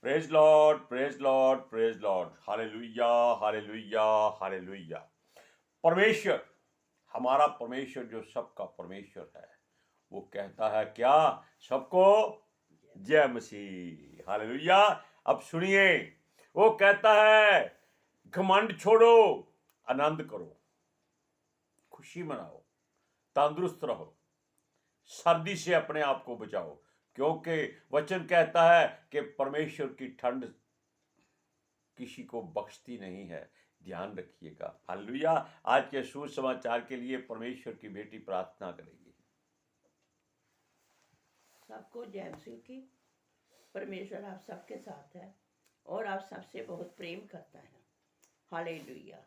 Praise Lord, praise Lord, praise Lord. Hallelujah, hallelujah, hallelujah. परमेश्वर, हमारा परमेश्वर जो सबका परमेश्वर है, वो कहता है क्या? सबको जय मसीह। हालेलुया। अब सुनिए, वो कहता है घमंड छोड़ो, आनंद करो, खुशी मनाओ, तंदुरुस्त रहो, सर्दी से अपने आप को बचाओ, क्योंकि वचन कहता है कि परमेश्वर की ठंड किसी को बख्शती नहीं है। ध्यान रखिएगा। हालेलुया। आज के सुसमाचार के लिए परमेश्वर की बेटी प्रार्थना करेगी। सबको जय मसीह की। परमेश्वर आप सबके साथ है और आप सबसे बहुत प्रेम करता है। Hallelujah,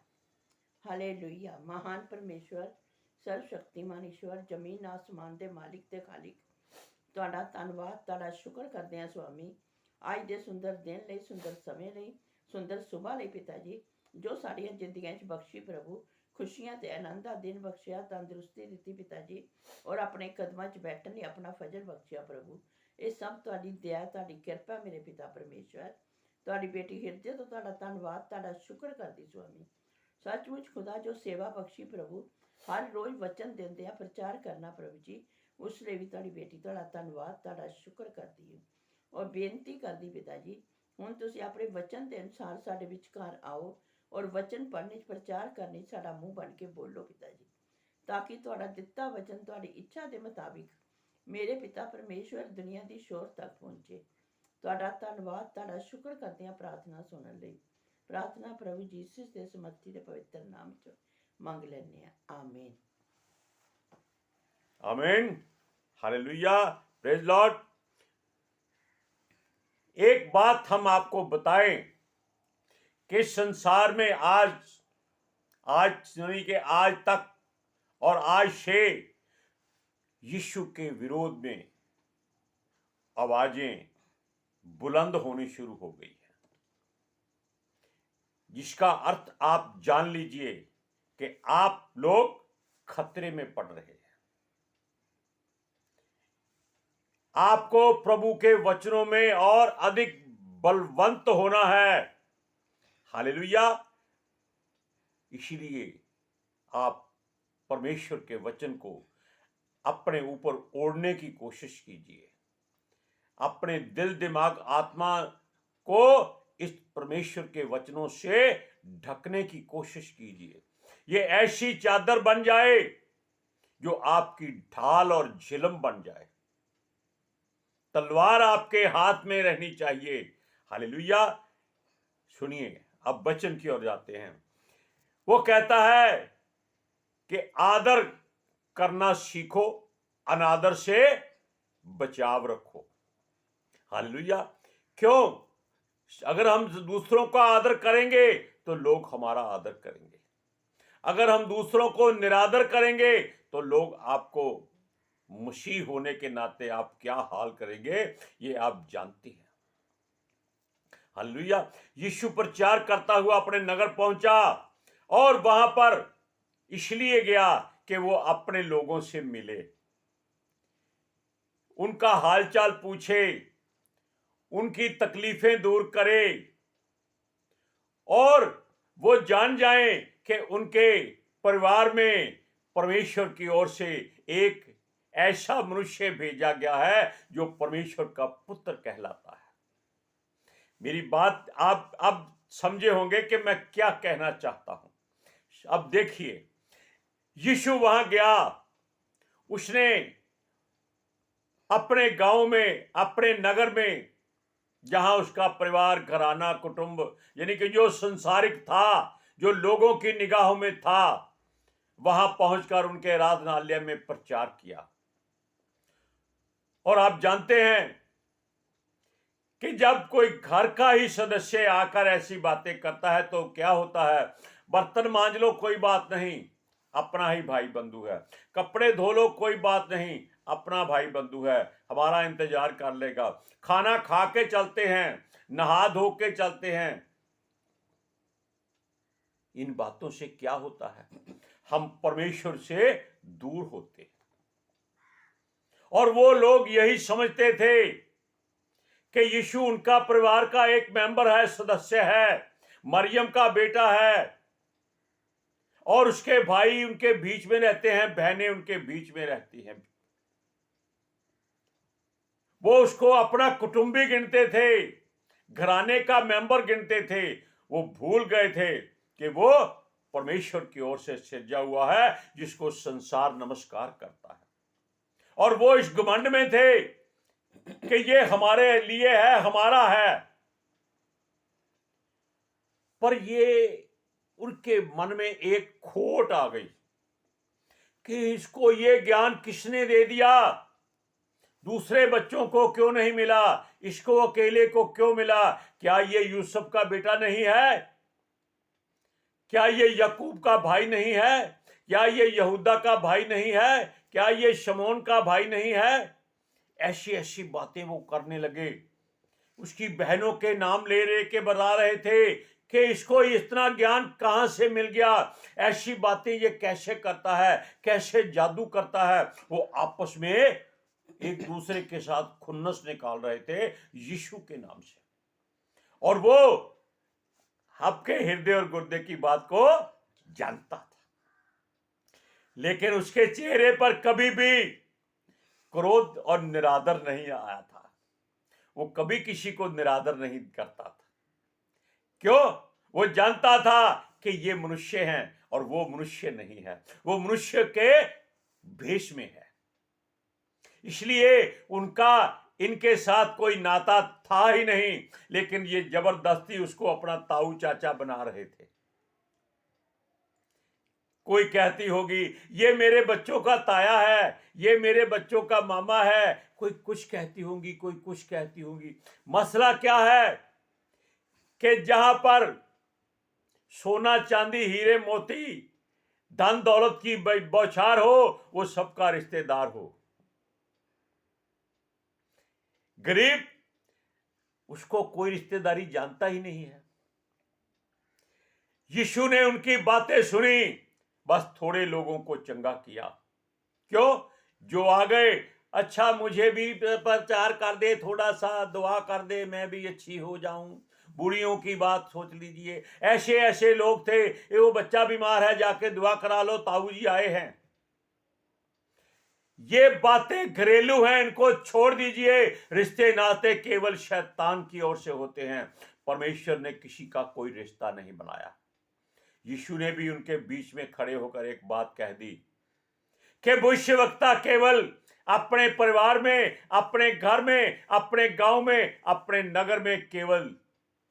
hallelujah. महान परमेश्वर, सर्वशक्तिमान ईश्वर, जमीन आसमान दे मालिक ते खालिक, ਤੁਹਾਡਾ ਧੰਨਵਾਦ, ਤੁਹਾਡਾ ਸ਼ੁਕਰ ਕਰਦੇ ਹਾਂ ਸੁਆਮੀ, ਅੱਜ ਦੇ ਸੁੰਦਰ ਦਿਨ ਲਈ, ਸੁੰਦਰ ਸਮੇਂ ਲਈ, ਸੁੰਦਰ ਸੁਬਾਹ ਲਈ ਪਿਤਾ ਜੀ, ਜੋ ਸਾਡੀਆਂ ਜ਼ਿੰਦਗੀਆਂ 'ਚ ਬਖਸ਼ੀ ਪ੍ਰਭੂ, ਖੁਸ਼ੀਆਂ ਤੇ ਆਨੰਦ ਦਾ ਦਿਨ ਬਖਸ਼ਿਆ, ਤੰਦਰੁਸਤੀ ਦਿੱਤੀ ਪਿਤਾ ਜੀ, ਔਰ ਆਪਣੇ ਕਦਮਾਂ 'ਚ ਬੈਠਣ ਲਈ ਆਪਣਾ ਫਜ਼ਲ ਬਖਸ਼ਿਆ ਪ੍ਰਭੂ। ਇਹ ਸਭ ਤੁਹਾਡੀ ਦਇਆ, ਤੁਹਾਡੀ ਕਿਰਪਾ ਮੇਰੇ ਪਿਤਾ ਪਰਮੇਸ਼ਵਰ। ਤੁਹਾਡੀ ਬੇਟੀ ਹਿਰਦੇ ਤੋਂ ਤੁਹਾਡਾ ਧੰਨਵਾਦ, ਤੁਹਾਡਾ ਸ਼ੁਕਰ ਕਰਦੀ ਸੁਆਮੀ। ਸੱਚਮੁੱਚ ਖੁਦਾ ਜੋ ਸੇਵਾ ਬਖਸ਼ੀ ਪ੍ਰਭੂ, ਹਰ ਰੋਜ਼ ਵਚਨ ਦਿੰਦੇ ਆ ਪ੍ਰਚਾਰ ਕਰਨਾ ਪ੍ਰਭੂ ਜੀ, ਉਸ ਲਈ ਵੀ ਤੁਹਾਡੀ ਬੇਟੀ ਤੁਹਾਡਾ ਧੰਨਵਾਦ, ਤੁਹਾਡਾ ਸ਼ੁਕਰ ਕਰਦੀ ਹੈ ਔਰ ਬੇਨਤੀ ਕਰਦੀ ਪਿਤਾ ਜੀ, ਹੁਣ ਤੁਸੀਂ ਆਪਣੇ ਵਚਨ ਦੇ ਅਨੁਸਾਰ ਸਾਡੇ ਵਿਚਕਾਰ ਆਓ ਔਰ ਵਚਨ ਪੜ੍ਹਨੇ 'ਚ ਪ੍ਰਚਾਰ ਕਰਨੇ 'ਚ ਸਾਡਾ ਮੂੰਹ ਬਣ ਕੇ ਬੋਲੋ ਪਿਤਾ ਜੀ, ਤਾਂ ਕਿ ਤੁਹਾਡਾ ਦਿੱਤਾ ਵਚਨ ਤੁਹਾਡੀ ਇੱਛਾ ਦੇ ਮੁਤਾਬਿਕ ਮੇਰੇ ਪਿਤਾ ਪਰਮੇਸ਼ਵਰ ਦੁਨੀਆ ਦੀ ਸ਼ੋਰ ਤੱਕ ਪਹੁੰਚੇ। ਤੁਹਾਡਾ ਧੰਨਵਾਦ, ਤੁਹਾਡਾ ਸ਼ੁਕਰ ਕਰਦੇ ਹਾਂ ਪ੍ਰਾਰਥਨਾ ਸੁਣਨ ਲਈ। ਪ੍ਰਾਰਥਨਾ ਪ੍ਰਭੂ ਯੀਸ਼ੂ ਦੇ ਸਮਰਥੀ ਦੇ ਪਵਿੱਤਰ ਨਾਮ 'ਚ ਮੰਗ ਲੈਂਦੇ ਹਾਂ, ਆਮੀਨ। आमीन। Hallelujah, praise Lord. एक बात हम आपको बताएं कि संसार में आज यानी कि आज तक और आज से यीशु के विरोध में आवाजें बुलंद होनी शुरू हो गई है, जिसका अर्थ आप जान लीजिए कि आप लोग खतरे में पड़ रहे हैं। आपको प्रभु के वचनों में और अधिक बलवंत होना है। हालेलुया। इसीलिए आप परमेश्वर के वचन को अपने ऊपर ओढ़ने की कोशिश कीजिए, अपने दिल दिमाग आत्मा को इस परमेश्वर के वचनों से ढकने की कोशिश कीजिए। ये ऐसी चादर बन जाए जो आपकी ढाल और झिलम बन जाए। तलवार आपके हाथ में रहनी चाहिए। हालेलुया। सुनिए, अब वचन की ओर जाते हैं। वो कहता है कि आदर करना सीखो, अनादर से बचाव रखो। हालेलुया। क्यों? अगर हम दूसरों का आदर करेंगे तो लोग हमारा आदर करेंगे। अगर हम दूसरों को निरादर करेंगे तो लोग आपको मसीह होने के नाते आप क्या हाल करेंगे, ये आप जानते हैं। हालेलुया। यीशु प्रचार करता हुआ अपने नगर पहुंचा और वहां पर इसलिए गया कि वो अपने लोगों से मिले, उनका हालचाल पूछे, उनकी तकलीफें दूर करे और वो जान जाएं कि उनके परिवार में परमेश्वर की ओर से एक ऐसा मनुष्य भेजा गया है जो परमेश्वर का पुत्र कहलाता है। मेरी बात आप अब समझे होंगे कि मैं क्या कहना चाहता हूं। अब देखिए, यीशु वहां गया, उसने अपने गांव में, अपने नगर में, जहां उसका परिवार, घराना, कुटुंब, यानी कि जो संसारिक था, जो लोगों की निगाहों में था, वहां पहुंचकर उनके आराधनालय में प्रचार किया। और आप जानते हैं कि जब कोई घर का ही सदस्य आकर ऐसी बातें करता है तो क्या होता है? बर्तन मांज लो, कोई बात नहीं, अपना ही भाई बंधु है। कपड़े धो लो, कोई बात नहीं, अपना भाई बंधु है, हमारा इंतजार कर लेगा। खाना खा के चलते हैं, नहा धो के चलते हैं। इन बातों से क्या होता है? हम परमेश्वर से दूर होते हैं। और वो लोग यही समझते थे कि यीशु उनका परिवार का एक मेंबर है, सदस्य है, मरियम का बेटा है, और उसके भाई उनके बीच में रहते हैं, बहनें उनके बीच में रहती हैं। वो उसको अपना कुटुंबी गिनते थे, घराने का मेंबर गिनते थे। वो भूल गए थे कि वो परमेश्वर की ओर से सृजा हुआ है जिसको संसार नमस्कार करता है। और वो इस घमंड में थे कि ये हमारे लिए है, हमारा है। पर ये उनके मन में एक खोट आ गई कि इसको ये ज्ञान किसने दे दिया, दूसरे बच्चों को क्यों नहीं मिला, इसको अकेले को क्यों मिला? क्या ये यूसुफ का बेटा नहीं है? क्या ये याकूब का भाई नहीं है? क्या ये यहूदा का भाई नहीं है? क्या ये शमौन का भाई नहीं है? ऐसी ऐसी बातें वो करने लगे। उसकी बहनों के नाम ले के बता रहे थे कि इसको इतना ज्ञान कहां से मिल गया, ऐसी बातें ये कैसे करता है, कैसे जादू करता है। वो आपस में एक दूसरे के साथ खुन्नस निकाल रहे थे यीशु के नाम से। और वो आपके हृदय और गुर्दे की बात को जानता था, लेकिन उसके चेहरे पर कभी भी क्रोध और निरादर नहीं आया था। वो कभी किसी को निरादर नहीं करता था। क्यों? वो जानता था कि ये मनुष्य हैं और वो मनुष्य नहीं है, वो मनुष्य के भेष में है। इसलिए उनका इनके साथ कोई नाता था ही नहीं, लेकिन ये जबरदस्ती उसको अपना ताऊ चाचा बना रहे थे। कोई कहती होगी ये मेरे बच्चों का ताया है, ये मेरे बच्चों का मामा है, कोई कुछ कहती होंगी, कोई कुछ कहती होंगी। मसला क्या है कि जहां पर सोना चांदी हीरे मोती धन दौलत की बौछार हो, वो सबका रिश्तेदार हो। गरीब, उसको कोई रिश्तेदारी जानता ही नहीं है। यीशु ने उनकी बातें सुनी, बस थोड़े लोगों को चंगा किया। क्यों? जो आ गए, अच्छा मुझे भी प्रचार कर दे, थोड़ा सा दुआ कर दे, मैं भी अच्छी हो जाऊं। बुढ़ियों की बात सोच लीजिए, ऐसे ऐसे लोग थे, वो बच्चा बीमार है, जाके दुआ करा लो, ताऊ जी आए हैं। ये बातें घरेलू हैं, इनको छोड़ दीजिए। रिश्ते नाते केवल शैतान की ओर से होते हैं। परमेश्वर ने किसी का कोई रिश्ता नहीं बनाया। यीशु ने भी उनके बीच में खड़े होकर एक बात कह दी कि भविष्यवक्ता केवल अपने परिवार में, अपने घर में, अपने गांव में, अपने नगर में केवल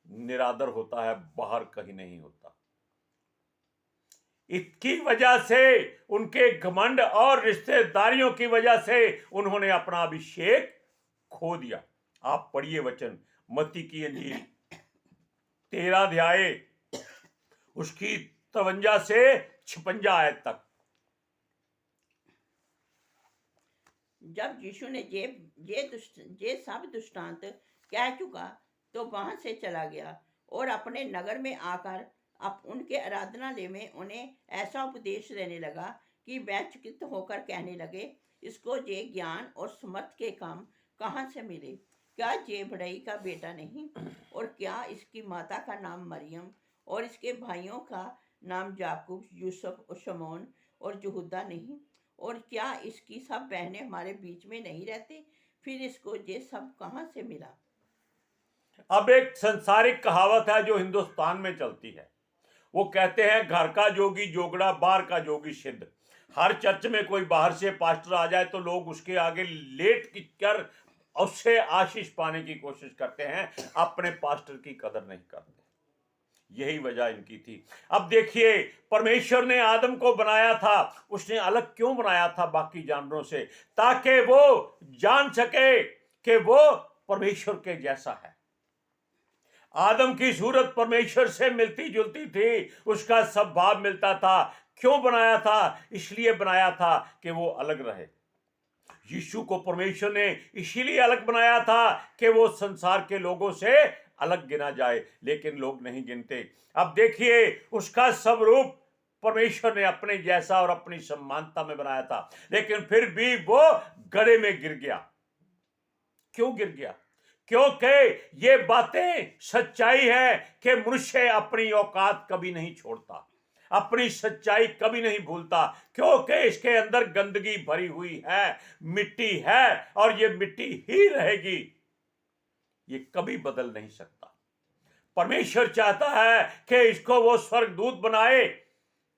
निरादर होता है, बाहर कहीं नहीं होता। इसकी वजह से, उनके घमंड और रिश्तेदारियों की वजह से उन्होंने अपना अभिषेक खो दिया। आप पढ़िए वचन, मत्ती की इंजील 13 अध्याय उसकी 53 से 56 आयत तक। जब यीशु ने ये सब दृष्टांत कह चुका तो वहां से चला गया और अपने नगर में आकर अब उनके आराधनालय में उन्हें ऐसा उपदेश देने लगा कि वह चकित होकर कहने लगे, इसको ये ज्ञान और समर्थ के काम कहाँ से मिले? क्या ये बढ़ई का बेटा नहीं? और क्या इसकी माता का नाम मरियम और इसके भाइयों का नाम याकूब, यूसुफ और शमौन और यहूदा नहीं? और क्या इसकी सब बहनें हमारे बीच में नहीं रहती? फिर इसको ये सब कहाँ से मिला? अब एक संसारिक कहावत है जो हिंदुस्तान में चलती है। वो कहते हैं घर का जोगी जोगड़ा, बाहर का जोगी सिद्ध। हर चर्च में कोई बाहर से पास्टर आ जाए तो लोग उसके आगे लेट कर उससे आशीष पाने की कोशिश करते हैं, अपने पास्टर की कदर नहीं करते। यही वजह इनकी थी। अब देखिए, परमेश्वर ने आदम को बनाया था, उसने अलग क्यों बनाया था बाकी जानवरों से? ताकि वो जान सके कि वो परमेश्वर के जैसा है। आदम की सूरत परमेश्वर से मिलती जुलती थी, उसका स्वभाव मिलता था। क्यों बनाया था? इसलिए बनाया था कि वो अलग रहे। यीशु को परमेश्वर ने इसीलिए अलग बनाया था कि वो संसार के लोगों से अलग गिना जाए, लेकिन लोग नहीं गिनते। अब देखिए, उसका स्वरूप परमेश्वर ने अपने जैसा और अपनी समानता में बनाया था, लेकिन फिर भी वो गड्ढे में गिर गया। क्यों गिर गया? क्योंकि ये बातें सच्चाई है कि मनुष्य अपनी औकात कभी नहीं छोड़ता, अपनी सच्चाई कभी नहीं भूलता, क्योंकि इसके अंदर गंदगी भरी हुई है, मिट्टी है, और ये मिट्टी ही रहेगी, ये कभी बदल नहीं सकता। परमेश्वर चाहता है कि इसको वो स्वर्गदूत बनाए,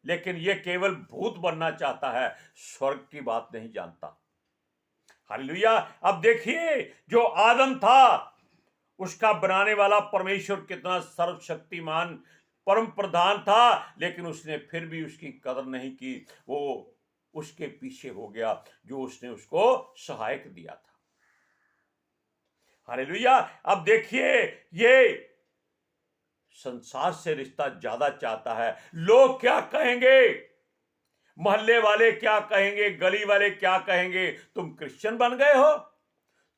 लेकिन ये केवल भूत बनना चाहता है, स्वर्ग की बात नहीं जानता। हालेलुया। अब देखिए, जो आदम था उसका बनाने वाला परमेश्वर कितना सर्वशक्तिमान परम प्रधान था, लेकिन उसने फिर भी उसकी कदर नहीं की, वो उसके पीछे हो गया जो उसने उसको सहायक दिया था। हालेलुया। अब देखिए, ये संसार से रिश्ता ज्यादा चाहता है। लोग क्या कहेंगे, मोहल्ले वाले क्या कहेंगे, गली वाले क्या कहेंगे, तुम क्रिश्चियन बन गए हो,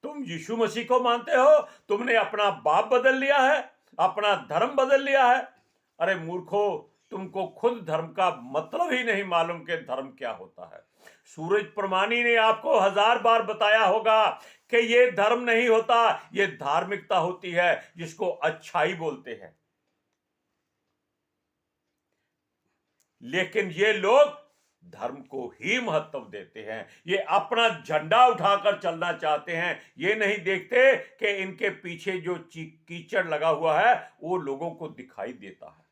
तुम यीशु मसीह को मानते हो, तुमने अपना बाप बदल लिया है, अपना धर्म बदल लिया है। अरे मूर्खो, तुमको खुद धर्म का मतलब ही नहीं मालूम कि धर्म क्या होता है। सूरज प्रमाणी ने आपको 1000 बार बताया होगा कि ये धर्म नहीं होता, ये धार्मिकता होती है, जिसको अच्छाई बोलते हैं। लेकिन ये लोग धर्म को ही महत्व देते हैं, ये अपना झंडा उठाकर चलना चाहते हैं, ये नहीं देखते कि इनके पीछे जो कीचड़ लगा हुआ है वो लोगों को दिखाई देता है।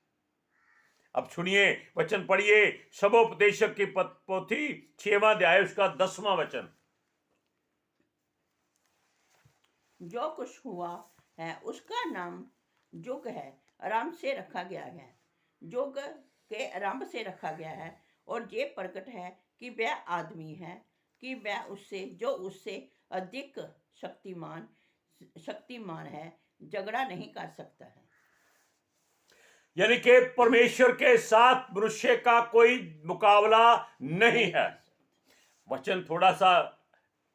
अब सुनिए, वचन पढ़िए, सबोपदेशक की पोथी 6वां अध्याय उसका 10वां वचन। जो कुछ हुआ है उसका नाम युग है, आराम से रखा गया है, युग के आरंभ से रखा गया है, और ये प्रकट है कि वह आदमी है, कि वह उससे जो उससे अधिक शक्तिमान है झगड़ा नहीं कर सकता है। यानी कि परमेश्वर के साथ मनुष्य का कोई मुकाबला नहीं है। वचन थोड़ा सा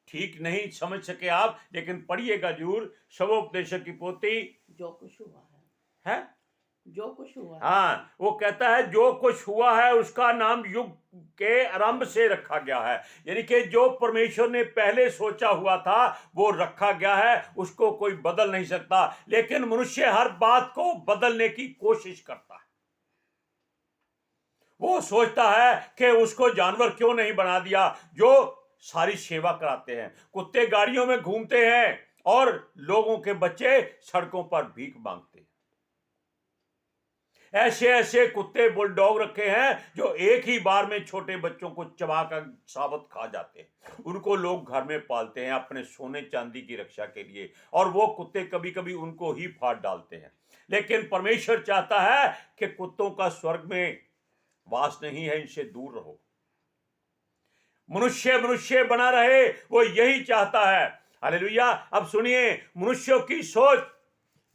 ठीक नहीं समझ सके आप, लेकिन पढ़िएगा जरूर। सबोपदेशक की पोथी जो कुछ हुआ है, जो कुछ हुआ है, हाँ, वो कहता है जो कुछ हुआ है उसका नाम युग के आरंभ से रखा गया है। यानी कि जो परमेश्वर ने पहले सोचा हुआ था वो रखा गया है, उसको कोई बदल नहीं सकता। लेकिन मनुष्य हर बात को बदलने की कोशिश करता है। वो सोचता है कि उसको जानवर क्यों नहीं बना दिया जो सारी सेवा कराते हैं। कुत्ते गाड़ियों में घूमते हैं और लोगों के बच्चे सड़कों पर भीख मांगते हैं। ऐसे ऐसे कुत्ते बुलडॉग रखे हैं जो एक ही बार में छोटे बच्चों को चबाकर साबुत खा जाते हैं। उनको लोग घर में पालते हैं अपने सोने चांदी की रक्षा के लिए, और वो कुत्ते कभी कभी उनको ही फाड़ डालते हैं। लेकिन परमेश्वर चाहता है कि कुत्तों का स्वर्ग में वास नहीं है, इनसे दूर रहो। मनुष्य मनुष्य बना रहे, वो यही चाहता है। हालेलुया। अब सुनिए, मनुष्यों की सोच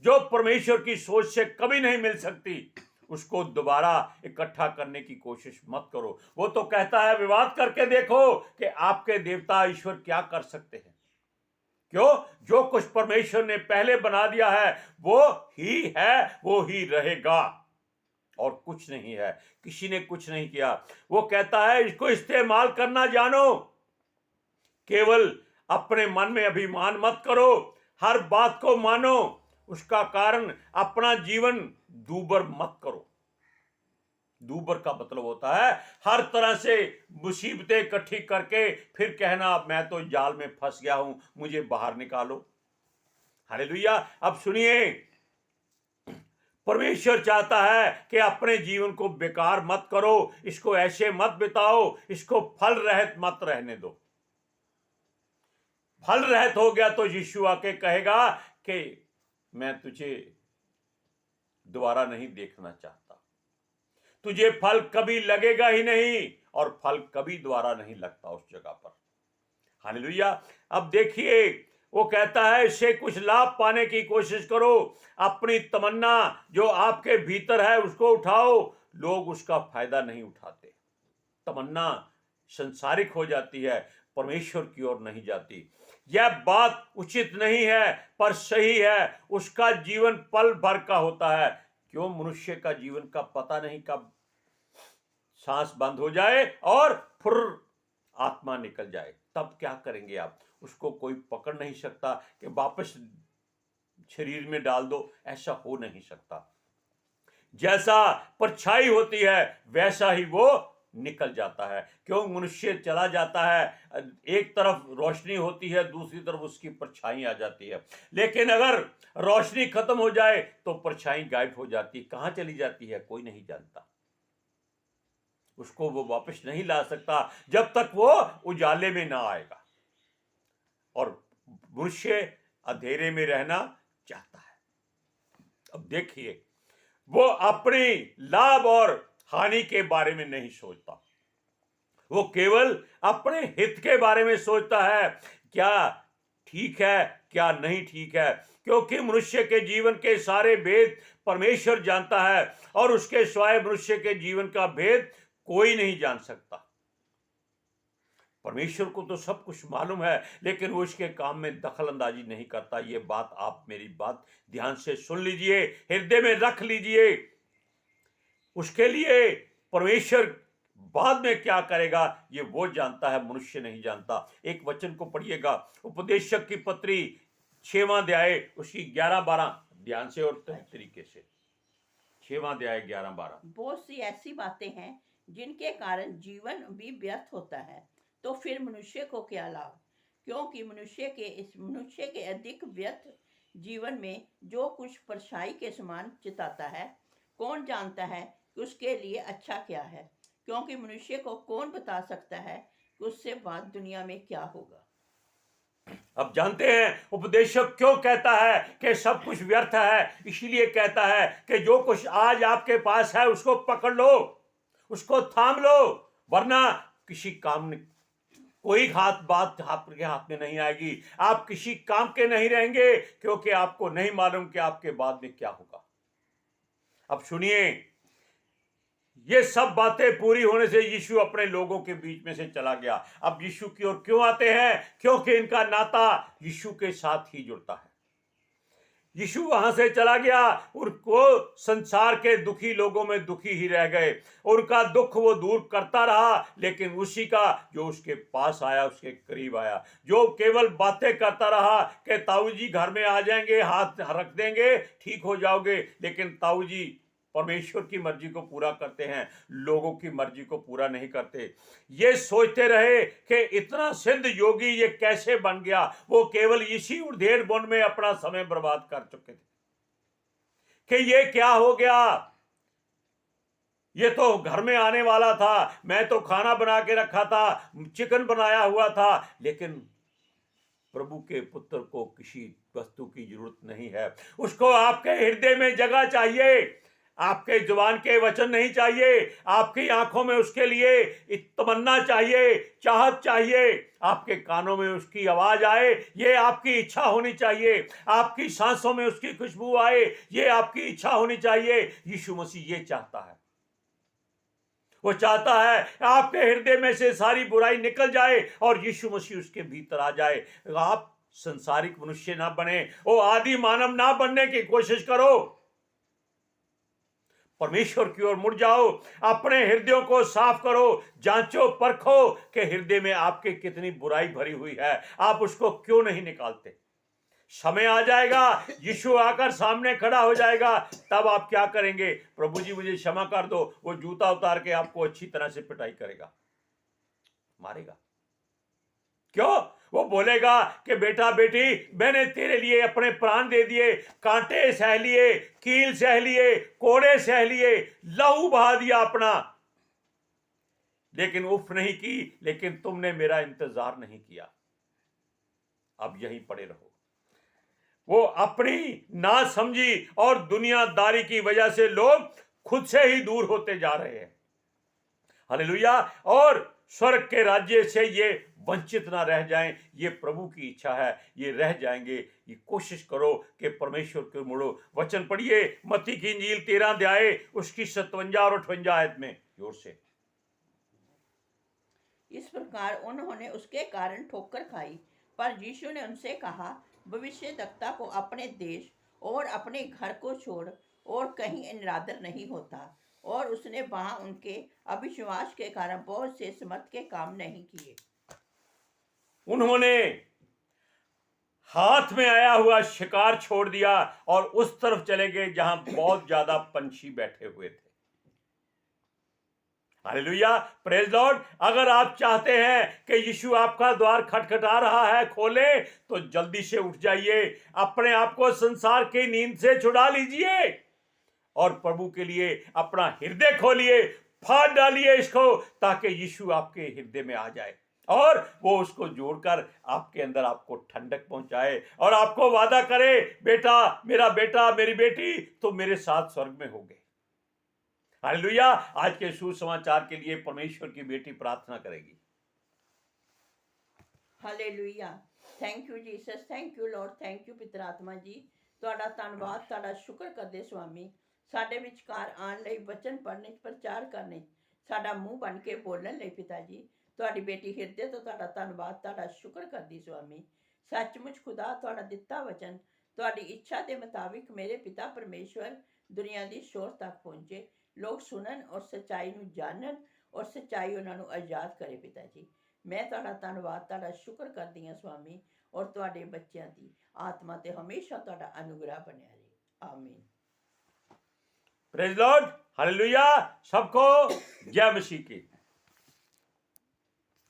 जो परमेश्वर की सोच से कभी नहीं मिल सकती, उसको दोबारा इकट्ठा करने की कोशिश मत करो। वो तो कहता है विवाद करके देखो कि आपके देवता ईश्वर क्या कर सकते हैं। क्यों? जो कुछ परमेश्वर ने पहले बना दिया है वो ही है, वो ही रहेगा, और कुछ नहीं है। किसी ने कुछ नहीं किया। वो कहता है इसको इस्तेमाल करना जानो, केवल अपने मन में अभिमान मत करो, हर बात को मानो। उसका कारण अपना जीवन दूबर मत करो। दूबर का मतलब होता है हर तरह से मुसीबतें इकट्ठी करके फिर कहना मैं तो जाल में फंस गया हूं, मुझे बाहर निकालो। हालेलुया। अब सुनिए, परमेश्वर चाहता है कि अपने जीवन को बेकार मत करो, इसको ऐसे मत बिताओ, इसको फल रहित मत रहने दो। फल रहित हो गया तो यीशु आके कहेगा कि मैं तुझे दोबारा नहीं देखना चाहता। तुझे फल कभी लगेगा ही नहीं, और फल कभी दोबारा नहीं लगता उस जगह पर। हालेलुया। अब देखिए, वो कहता है इससे कुछ लाभ पाने की कोशिश करो, अपनी तमन्ना जो आपके भीतर है उसको उठाओ। लोग उसका फायदा नहीं उठाते। तमन्ना संसारिक हो जाती है, परमेश्वर की ओर नहीं जाती। यह बात उचित नहीं है पर सही है। उसका जीवन पल भर का होता है। क्यों? मनुष्य का जीवन का पता नहीं कब सांस बंद हो जाए और फुर आत्मा निकल जाए, तब क्या करेंगे आप? उसको कोई पकड़ नहीं सकता कि वापस शरीर में डाल दो, ऐसा हो नहीं सकता। जैसा परछाई होती है वैसा ही वो निकल जाता है। क्यों? मनुष्य चला जाता है, एक तरफ रोशनी होती है, दूसरी तरफ उसकी परछाई आ जाती है। लेकिन अगर रोशनी खत्म हो जाए तो परछाई गायब हो जाती है। कहाँ चली जाती है कोई नहीं जानता, उसको वो वापस नहीं ला सकता जब तक वो उजाले में ना आएगा। और मनुष्य अंधेरे में रहना चाहता है। अब देखिए, वो अपनी लाभ और हानि के बारे में नहीं सोचता, वो केवल अपने हित के बारे में सोचता है, क्या ठीक है क्या नहीं ठीक है। क्योंकि मनुष्य के जीवन के सारे भेद परमेश्वर जानता है और उसके सिवाय मनुष्य के जीवन का भेद कोई नहीं जान सकता। परमेश्वर को तो सब कुछ मालूम है, लेकिन वो इसके काम में दखल अंदाजी नहीं करता। ये बात आप मेरी बात ध्यान से सुन लीजिए, हृदय में रख लीजिए। उसके लिए परमेश्वर बाद में क्या करेगा ये वो जानता है, मनुष्य नहीं जानता। एक वचन को पढ़िएगा, उपदेशक की पत्री 6वां अध्याय उसकी 11-12 ध्यान से और तरीके से। 6वां अध्याय 11-12। बहुत सी ऐसी बातें हैं जिनके कारण जीवन भी व्यर्थ होता है, तो फिर मनुष्य को क्या लाभ। क्योंकि मनुष्य के अधिक व्यर्थ जीवन में जो कुछ परछाई के समान चिताता है, कौन जानता है कि उसके लिए अच्छा क्या है। क्योंकि मनुष्य को कौन बता सकता है कि उससे बाद दुनिया में क्या होगा। अब जानते हैं उपदेशक क्यों कहता है कि सब कुछ व्यर्थ है। इसीलिए कहता है कि जो कुछ आज आपके पास है उसको पकड़ लो, उसको थाम लो, वरना किसी काम में कोई बात आपके हाथ में नहीं आएगी। आप किसी काम के नहीं रहेंगे, क्योंकि आपको नहीं मालूम कि आपके बाद में क्या होगा। अब सुनिए, ये सब बातें पूरी होने से यीशु अपने लोगों के बीच में से चला गया। अब यीशु की ओर क्यों आते हैं? क्योंकि इनका नाता यीशु के साथ ही जुड़ता है। यीशु वहां से चला गया, उनको संसार के दुखी लोगों में दुखी ही रह गए। उनका दुख वो दूर करता रहा, लेकिन उसी का जो उसके पास आया, उसके करीब आया, जो केवल बातें करता रहा कि ताऊ जी घर में आ जाएंगे, हाथ रख देंगे, ठीक हो जाओगे। लेकिन ताऊ जी परमेश्वर की मर्जी को पूरा करते हैं, लोगों की मर्जी को पूरा नहीं करते। ये सोचते रहे कि इतना सिद्ध योगी ये कैसे बन गया। वो केवल इसी उधेड़ बुन में अपना समय बर्बाद कर चुके थे कि ये क्या हो गया, ये तो घर में आने वाला था, मैं तो खाना बना के रखा था, चिकन बनाया हुआ था। लेकिन प्रभु के पुत्र को किसी वस्तु की जरूरत नहीं है। उसको आपके हृदय में जगह चाहिए, आपके जुबान के वचन नहीं चाहिए। आपकी आंखों में उसके लिए तमन्ना चाहिए, चाहत चाहिए, आपके कानों में उसकी आवाज आए, ये आपकी इच्छा होनी चाहिए। आपकी सांसों में उसकी खुशबू आए, ये आपकी इच्छा होनी चाहिए। यीशु मसीह ये चाहता है। वो चाहता है आपके हृदय में से सारी बुराई निकल जाए और यीशु मसीह उसके भीतर आ जाए। आप संसारिक मनुष्य ना बने, वो आदि मानव ना बनने की कोशिश करो। परमेश्वर की ओर मुड़ जाओ, अपने हृदयों को साफ करो, जांचो परखो कि हृदय में आपके कितनी बुराई भरी हुई है। आप उसको क्यों नहीं निकालते? समय आ जाएगा, यीशु आकर सामने खड़ा हो जाएगा, तब आप क्या करेंगे? प्रभु जी मुझे क्षमा कर दो। वो जूता उतार के आपको अच्छी तरह से पिटाई करेगा, मारेगा। क्यों? वो बोलेगा कि बेटा बेटी, मैंने तेरे लिए अपने प्राण दे दिए, कांटे सह लिए, कील सह लिए, कोड़े सह लिए, लहू बहा दिया अपना, लेकिन उफ नहीं की। लेकिन तुमने मेरा इंतजार नहीं किया, अब यहीं पड़े रहो। वो अपनी नासमझी और दुनियादारी की वजह से लोग खुद से ही दूर होते जा रहे हैं। हालेलुया। और स्वर्ग के राज्य से ये वंचित ना रह जाएं, ये प्रभु की इच्छा है। ये रह जाएंगे। ये कोशिश करो कि परमेश्वर के मुड़ो। वचन पढ़िए, मत्ती की इंजील 13 अध्याय उसकी 57 और 58 आयत में जोर से। इस प्रकार उन्होंने उसके कारण ठोकर खाई। पर यीशु ने उनसे कहा, भविष्यद्वक्ता को अपने देश और अपने घर को छोड़ और कहीं निरादर नहीं होता। और उसने वहां उनके अविश्वास के कारण बहुत से समर्थ के काम नहीं किए। उन्होंने हाथ में आया हुआ शिकार छोड़ दिया और उस तरफ चले गए जहां बहुत ज्यादा पंछी बैठे हुए थे। Hallelujah, praise Lord. अगर आप चाहते हैं कि यीशु आपका द्वार खटखटा रहा है, खोले, तो जल्दी से उठ जाइए, अपने आप को संसार की नींद से छुड़ा लीजिए और प्रभु के लिए अपना हृदय खोलिए, फाड़ डालिए इसको, ताकि यीशु आपके हृदय में आ जाए और वो उसको जोड़कर आपके अंदर आपको ठंडक पहुंचाए और आपको वादा करे, बेटा मेरी बेटी तो मेरे साथ स्वर्ग में होगे। हालेलुया। आज के सुसमाचार के लिए परमेश्वर की बेटी प्रार्थना करेगी। Hallelujah. Thank you Jesus, thank you Lord, thank you पितर आत्मा जी। ਤੁਹਾਡਾ ਧੰਨਵਾਦ, ਤੁਹਾਡਾ ਸ਼ੁਕਰ ਕਰਦੇ ਸੁਆਮੀ, ਸਾਡੇ ਵਿਚਕਾਰ ਆਉਣ ਲਈ, ਵਚਨ ਪੜ੍ਹਨੇ, ਪ੍ਰਚਾਰ ਕਰਨੇ, ਸਾਡਾ ਮੂੰਹ ਬਣ ਕੇ ਬੋਲਣ ਲਈ ਪਿਤਾ ਜੀ। ਤੁਹਾਡੀ ਬੇਟੀ ਹਿਰਦੇ ਤੋਂ ਤੁਹਾਡਾ ਧੰਨਵਾਦ, ਤੁਹਾਡਾ ਸ਼ੁਕਰ ਕਰਦੀ ਸੁਆਮੀ। ਸੱਚਮੁੱਚ ਖੁਦਾ ਤੁਹਾਡਾ ਦਿੱਤਾ ਵਚਨ ਤੁਹਾਡੀ ਇੱਛਾ ਦੇ ਮੁਤਾਬਿਕ ਮੇਰੇ ਪਿਤਾ ਪਰਮੇਸ਼ਵਰ ਦੁਨੀਆ ਦੀ ਸ਼ੋਰ ਤੱਕ ਪਹੁੰਚੇ, ਲੋਕ ਸੁਣਨ ਔਰ ਸੱਚਾਈ ਨੂੰ ਜਾਣਨ ਔਰ ਸੱਚਾਈ ਉਹਨਾਂ ਨੂੰ ਆਜ਼ਾਦ ਕਰੇ ਪਿਤਾ ਜੀ। ਮੈਂ ਤੁਹਾਡਾ ਧੰਨਵਾਦ, ਤੁਹਾਡਾ ਸ਼ੁਕਰ ਕਰਦੀ ਹਾਂ ਸੁਆਮੀ, ਔਰ ਤੁਹਾਡੇ ਬੱਚਿਆਂ ਦੀ ਆਤਮਾ ਤੇ ਹਮੇਸ਼ਾ ਤੁਹਾਡਾ ਅਨੁਗ੍ਰਹ ਬਣਿਆ ਰਹੇ। आमीन। Praise Lord, hallelujah. सबको जय मसीह की।